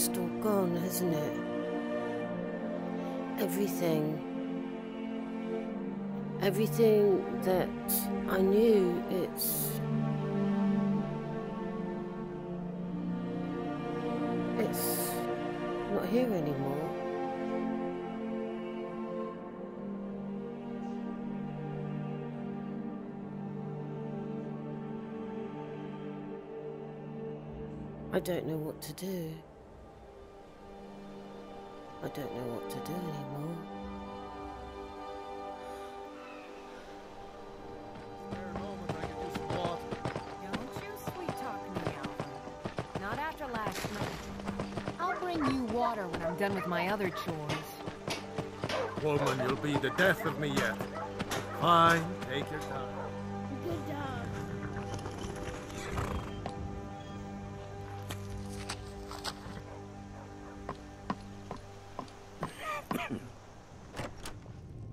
just all gone, hasn't it? Everything that I knew, it's not here anymore. I don't know what to do. I don't know what to do anymore. Don't you sweet-talk me, Alvin. Not after last night. I'll bring you water when I'm done with my other chores. Woman, you'll be the death of me yet. Fine, take your time. Good dog.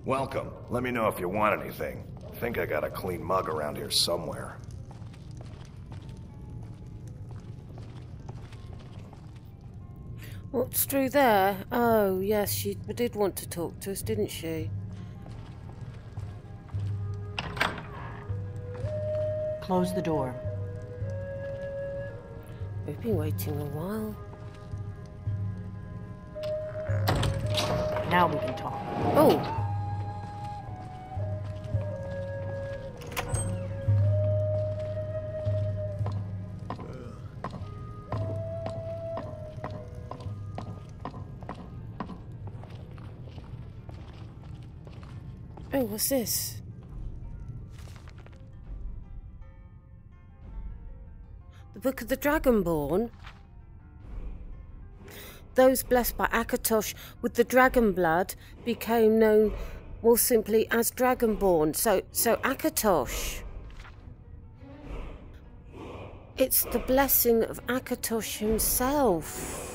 Welcome. Let me know if you want anything. I think I got a clean mug around here somewhere. What's through there? Oh, yes, she did want to talk to us, didn't she? Close the door. We've been waiting a while. Now we can talk. Oh! Oh, what's this? The Book of the Dragonborn? Those blessed by Akatosh with the dragon blood became known more simply as Dragonborn. So Akatosh. It's the blessing of Akatosh himself.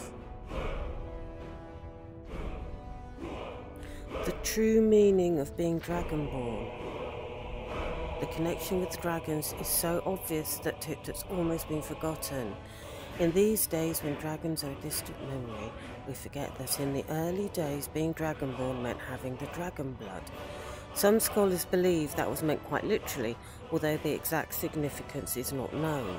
The true meaning of being Dragonborn. The connection with dragons is so obvious that it's almost been forgotten. In these days, when dragons are a distant memory, we forget that in the early days, being Dragonborn meant having the dragon blood. Some scholars believe that was meant quite literally, although the exact significance is not known.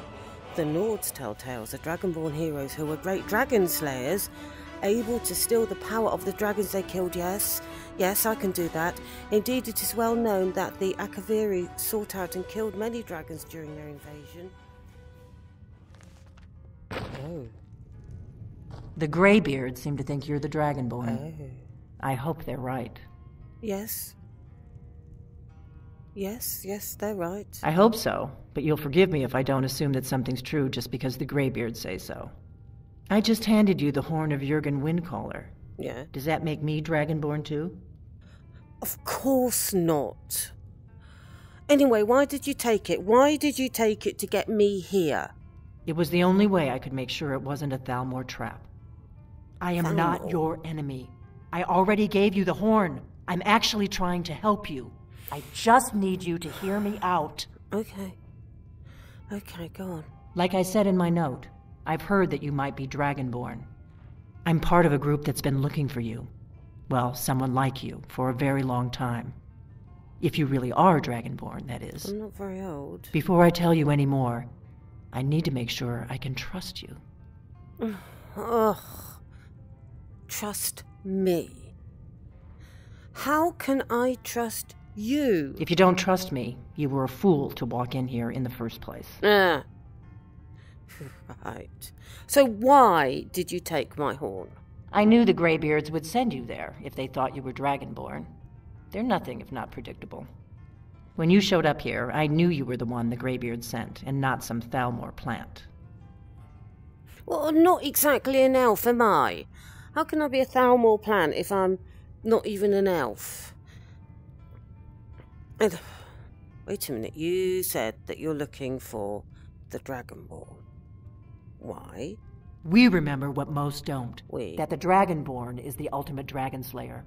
The Nords tell tales of Dragonborn heroes who were great dragon slayers, able to steal the power of the dragons they killed. Yes, I can do that. Indeed, it is well known that the Akaviri sought out and killed many dragons during their invasion. Oh. The Greybeards seem to think you're the Dragonborn. Oh. I hope they're right. Yes. Yes, they're right. I hope so, but you'll forgive me if I don't assume that something's true just because the Greybeards say so. I just handed you the horn of Jurgen Windcaller. Yeah. Does that make me Dragonborn too? Of course not. Anyway, why did you take it? Why did you take it to get me here? It was the only way I could make sure it wasn't a Thalmor trap. I am not your enemy. I already gave you the horn. I'm actually trying to help you. I just need you to hear me out. Okay, go on. Like I said in my note, I've heard that you might be Dragonborn. I'm part of a group that's been looking for you. Well, someone like you, for a very long time. If you really are Dragonborn, that is. I'm not very old. Before I tell you any more, I need to make sure I can trust you. Ugh. Trust me. How can I trust you? If you don't trust me, you were a fool to walk in here in the first place. Right. So why did you take my horn? I knew the Greybeards would send you there if they thought you were Dragonborn. They're nothing if not predictable. When you showed up here, I knew you were the one the Greybeards sent, and not some Thalmor plant. Well, not exactly an elf, am I? How can I be a Thalmor plant if I'm not even an elf? Wait a minute, you said that you're looking for the Dragonborn. Why? We remember what most don't. We? That the Dragonborn is the ultimate dragon slayer.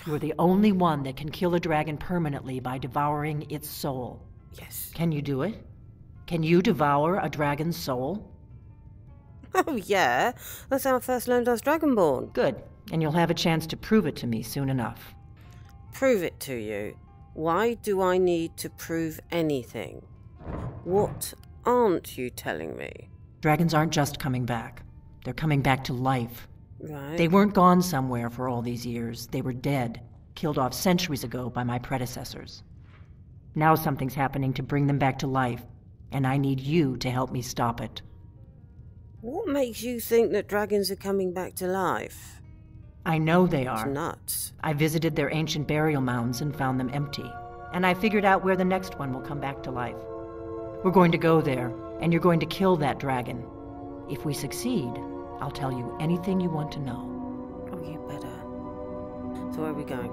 You're the only one that can kill a dragon permanently by devouring its soul. Yes. Can you do it? Can you devour a dragon's soul? Oh, yeah. That's how I first learned I was Dragonborn. Good, and you'll have a chance to prove it to me soon enough. Prove it to you? Why do I need to prove anything? What aren't you telling me? Dragons aren't just coming back. They're coming back to life. Right. They weren't gone somewhere for all these years. They were dead, killed off centuries ago by my predecessors. Now something's happening to bring them back to life, and I need you to help me stop it. What makes you think that dragons are coming back to life? I know they It's are. nuts. I visited their ancient burial mounds and found them empty, and I figured out where the next one will come back to life. We're going to go there, and you're going to kill that dragon. If we succeed, I'll tell you anything you want to know. Oh, you better. So where are we going?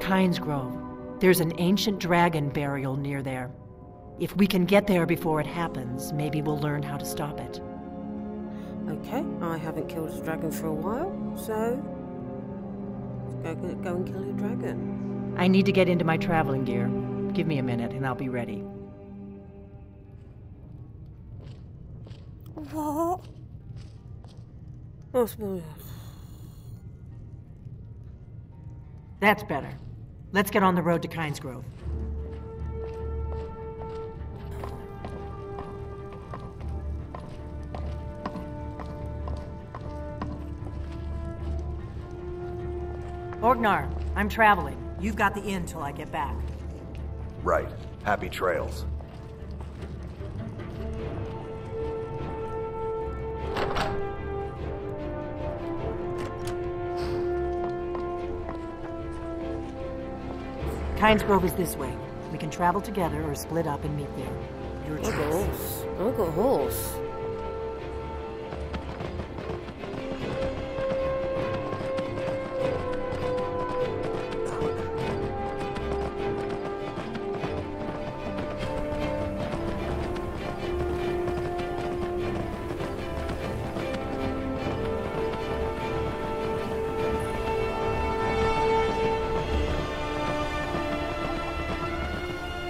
Kynes Grove. There's an ancient dragon burial near there. If we can get there before it happens, maybe we'll learn how to stop it. Okay, I haven't killed a dragon for a while, so go and kill a dragon. I need to get into my traveling gear. Give me a minute and I'll be ready. What? Oh, That's better. Let's get on the road to Kynes Grove. Orgnar, I'm traveling. You've got the inn till I get back. Right. Happy trails. Kynes Grove is this way. We can travel together or split up and meet there. Your I've got a choice. horse. I've got a horse.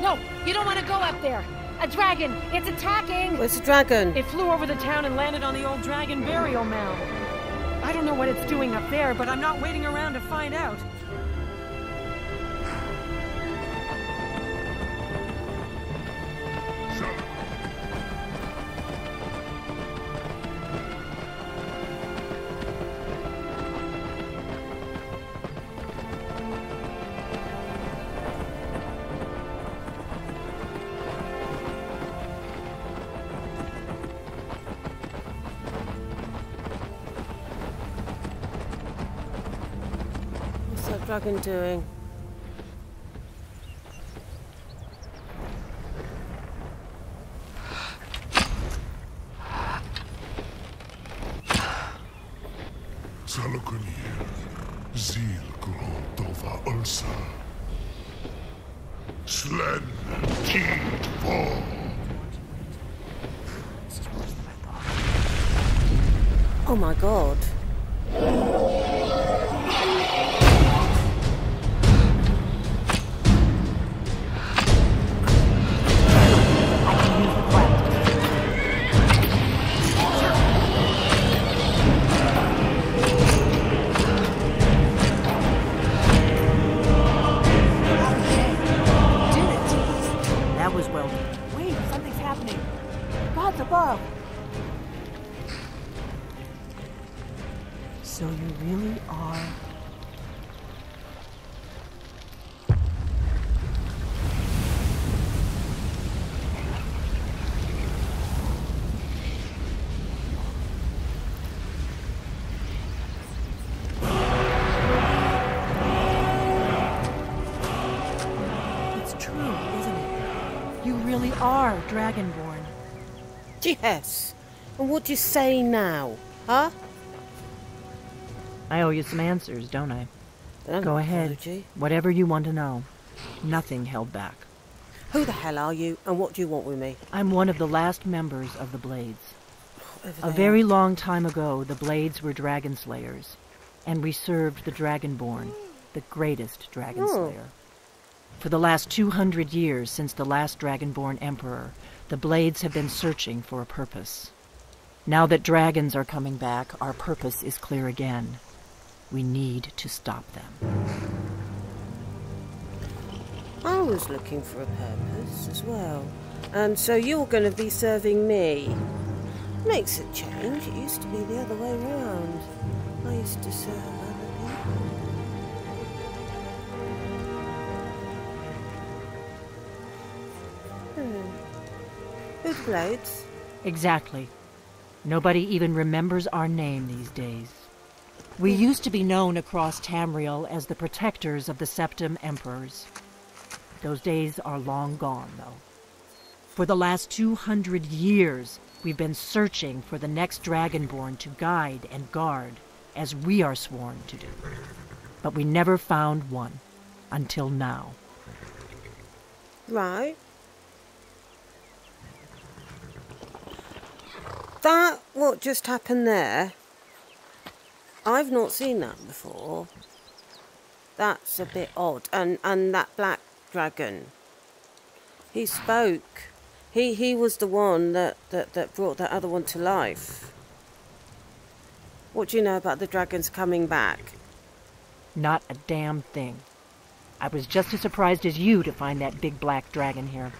No, you don't want to go up there. A dragon! It's attacking! Where's the dragon? It flew over the town and landed on the old dragon burial mound. I don't know what it's doing up there, but I'm not waiting around to find out. What's that dragon doing? Salukunier, Zil Grotova Ulsa. Slen Teed Fall. Oh my god. That was well done. Wait, something's happening. God's above. So you really are... It's true, isn't it? You really are Dragonborn. Yes. And what do you say now? Huh? I owe you some answers, don't I? An Go ahead. apology. Whatever you want to know. Nothing held back. Who the hell are you, and what do you want with me? I'm one of the last members of the Blades. Over A there. very long time ago, the Blades were dragon slayers, and we served the Dragonborn, the greatest dragon Oh. slayer. For the last 200 years since the last Dragonborn emperor, the Blades have been searching for a purpose. Now that dragons are coming back, our purpose is clear again. We need to stop them. I was looking for a purpose as well. And so you're going to be serving me. Makes a change. It used to be the other way around. I used to serve other people. Good blades. Exactly. Nobody even remembers our name these days. We used to be known across Tamriel as the protectors of the Septim Emperors. Those days are long gone, though. For the last 200 years, we've been searching for the next Dragonborn to guide and guard, as we are sworn to do. But we never found one, until now. Right. That, what just happened there, I've not seen that before. That's a bit odd. And that black dragon, he spoke. He was the one that brought that other one to life. What do you know about the dragons coming back? Not a damn thing. I was just as surprised as you to find that big black dragon here.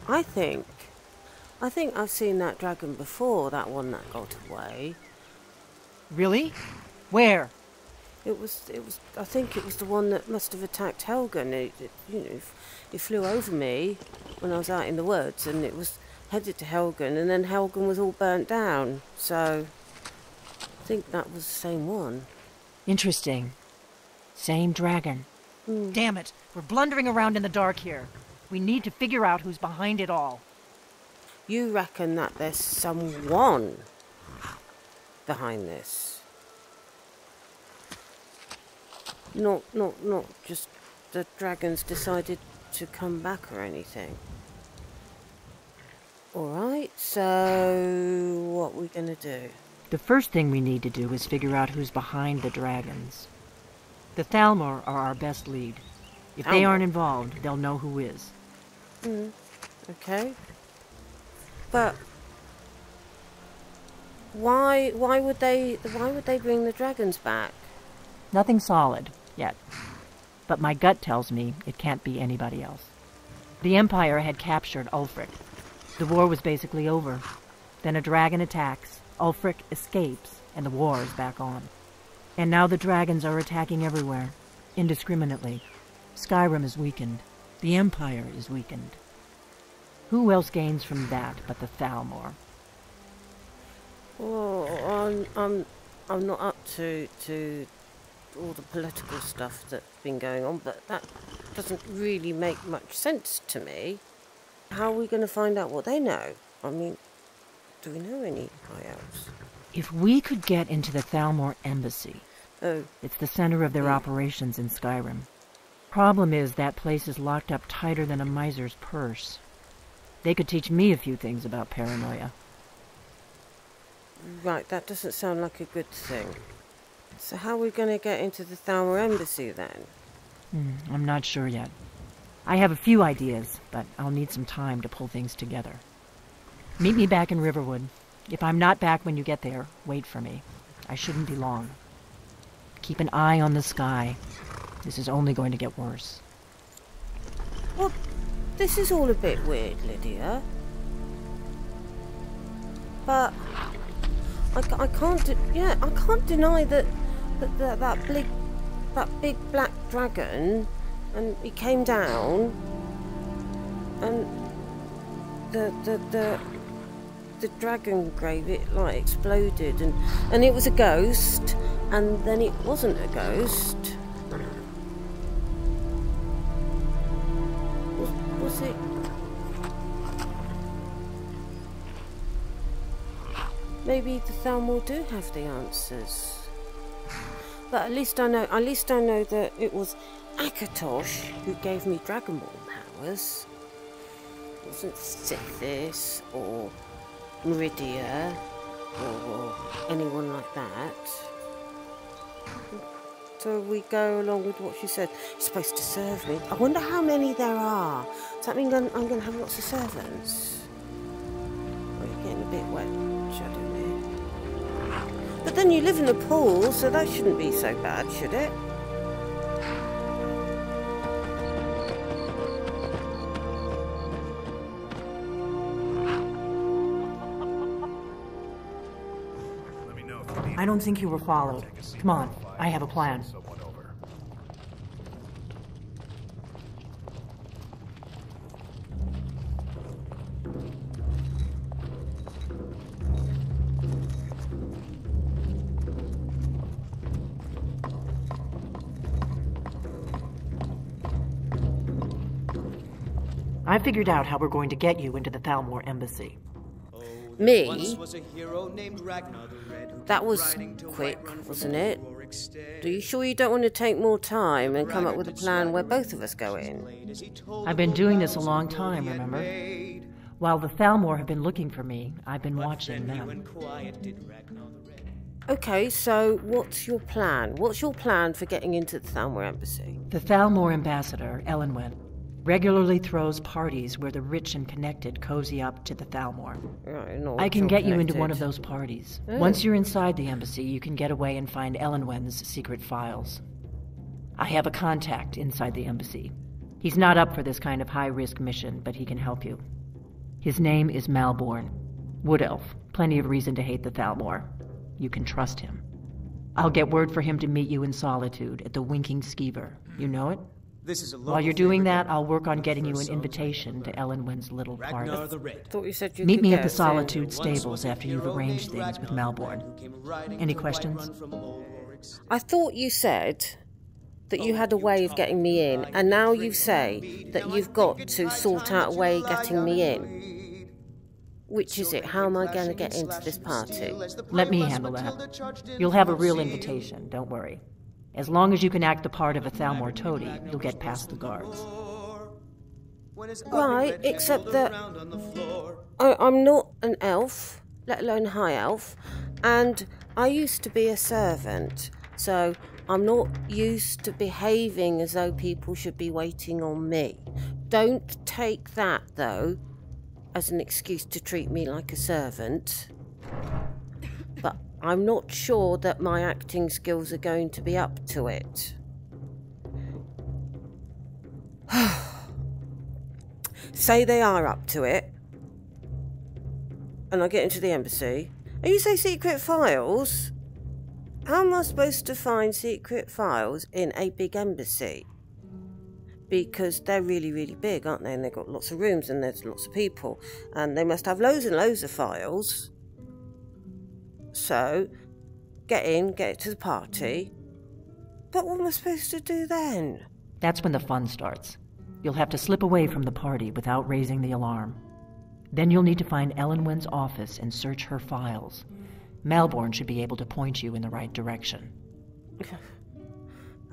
I think I've seen that dragon before, that one that got away. Really? Where? It was. I think it was the one that must have attacked Helgen. It flew over me when I was out in the woods, and it was headed to Helgen, and then Helgen was all burnt down. So I think that was the same one. Interesting. Same dragon. Damn it! We're blundering around in the dark here. We need to figure out who's behind it all. You reckon that there's someone behind this? Not just the dragons decided to come back or anything. Alright, so what are we gonna do? The first thing we need to do is figure out who's behind the dragons. The Thalmor are our best lead. If they aren't involved, they'll know who is. Okay. But why would they bring the dragons back? Nothing solid, yet. But my gut tells me it can't be anybody else. The Empire had captured Ulfric. The war was basically over. Then a dragon attacks, Ulfric escapes, and the war is back on. And now the dragons are attacking everywhere, indiscriminately. Skyrim is weakened. The Empire is weakened. Who else gains from that but the Thalmor? Oh, I'm not up to all the political stuff that's been going on, but that doesn't really make much sense to me. How are we going to find out what they know? I mean, do we know any high elves? If we could get into the Thalmor embassy, it's the center of their operations in Skyrim. Problem is that place is locked up tighter than a miser's purse. They could teach me a few things about paranoia. Right, that doesn't sound like a good thing. So how are we going to get into the Thalmor embassy then? I'm not sure yet. I have a few ideas, but I'll need some time to pull things together. Meet me back in Riverwood. If I'm not back when you get there, wait for me. I shouldn't be long. Keep an eye on the sky. This is only going to get worse. Well, this is all a bit weird, Lydia. But I can't deny that big black dragon, and he came down, and the dragon grave, it like exploded, and it was a ghost, and then it wasn't a ghost. Was it? Maybe the Thalmor do have the answers. But at least I know that it was Akatosh who gave me Dragonborn powers. It wasn't Sithis or Meridia or anyone like that. So we go along with what she said. She's supposed to serve me. I wonder how many there are. Does that mean I'm going to have lots of servants? bit wet, Shadowmere. But then you live in a pool, so that shouldn't be so bad, should it? I don't think you were followed. Come on, I have a plan. I figured out how we're going to get you into the Thalmor embassy. Me? That was quick, wasn't it? Are you sure you don't want to take more time and come up with a plan where both of us go in? I've been doing this a long time, remember? While the Thalmor have been looking for me, I've been watching them. Okay, so what's your plan? What's your plan for getting into the Thalmor embassy? The Thalmor ambassador, Elenwen, regularly throws parties where the rich and connected cozy up to the Thalmor. Right, I can get you into one of those parties. Oh. Once you're inside the embassy, you can get away and find Elenwen's secret files. I have a contact inside the embassy. He's not up for this kind of high-risk mission, but he can help you. His name is Malborn. Wood Elf. Plenty of reason to hate the Thalmor. You can trust him. I'll get word for him to meet you in Solitude at the Winking Skeever. You know it? While you're doing that, I'll work on getting you an invitation to Elenwen's little party. Thought you said you Meet me at the Solitude stables after you've arranged things with Malborn. Any questions? I thought you said that you had a way of getting me in, and now you say that you've got to sort out a way of getting me in. Which is it? How am I going to get into this party? Let me handle that. You'll have a real invitation, don't worry. As long as you can act the part of a Thalmor toady, you'll get past the guards. Right, except that I'm not an elf, let alone a high elf, and I used to be a servant, so I'm not used to behaving as though people should be waiting on me. Don't take that, though, as an excuse to treat me like a servant. But I'm not sure that my acting skills are going to be up to it. Say they are up to it, and I get into the embassy, and you say secret files? How am I supposed to find secret files in a big embassy? Because they're really, really big, aren't they? And they've got lots of rooms, and there's lots of people, and they must have loads and loads of files. So, get to the party. But what am I supposed to do then? That's when the fun starts. You'll have to slip away from the party without raising the alarm. Then you'll need to find Elenwen's office and search her files. Malborn should be able to point you in the right direction.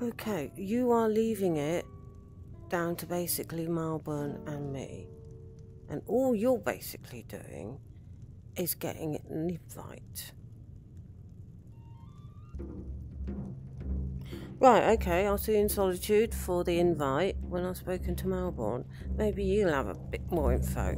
Okay, you are leaving it down to basically Malborn and me. And all you're basically doing is getting an invite. Right, okay, I'll see you in Solitude for the invite when I've spoken to Malborn. Maybe you'll have a bit more info.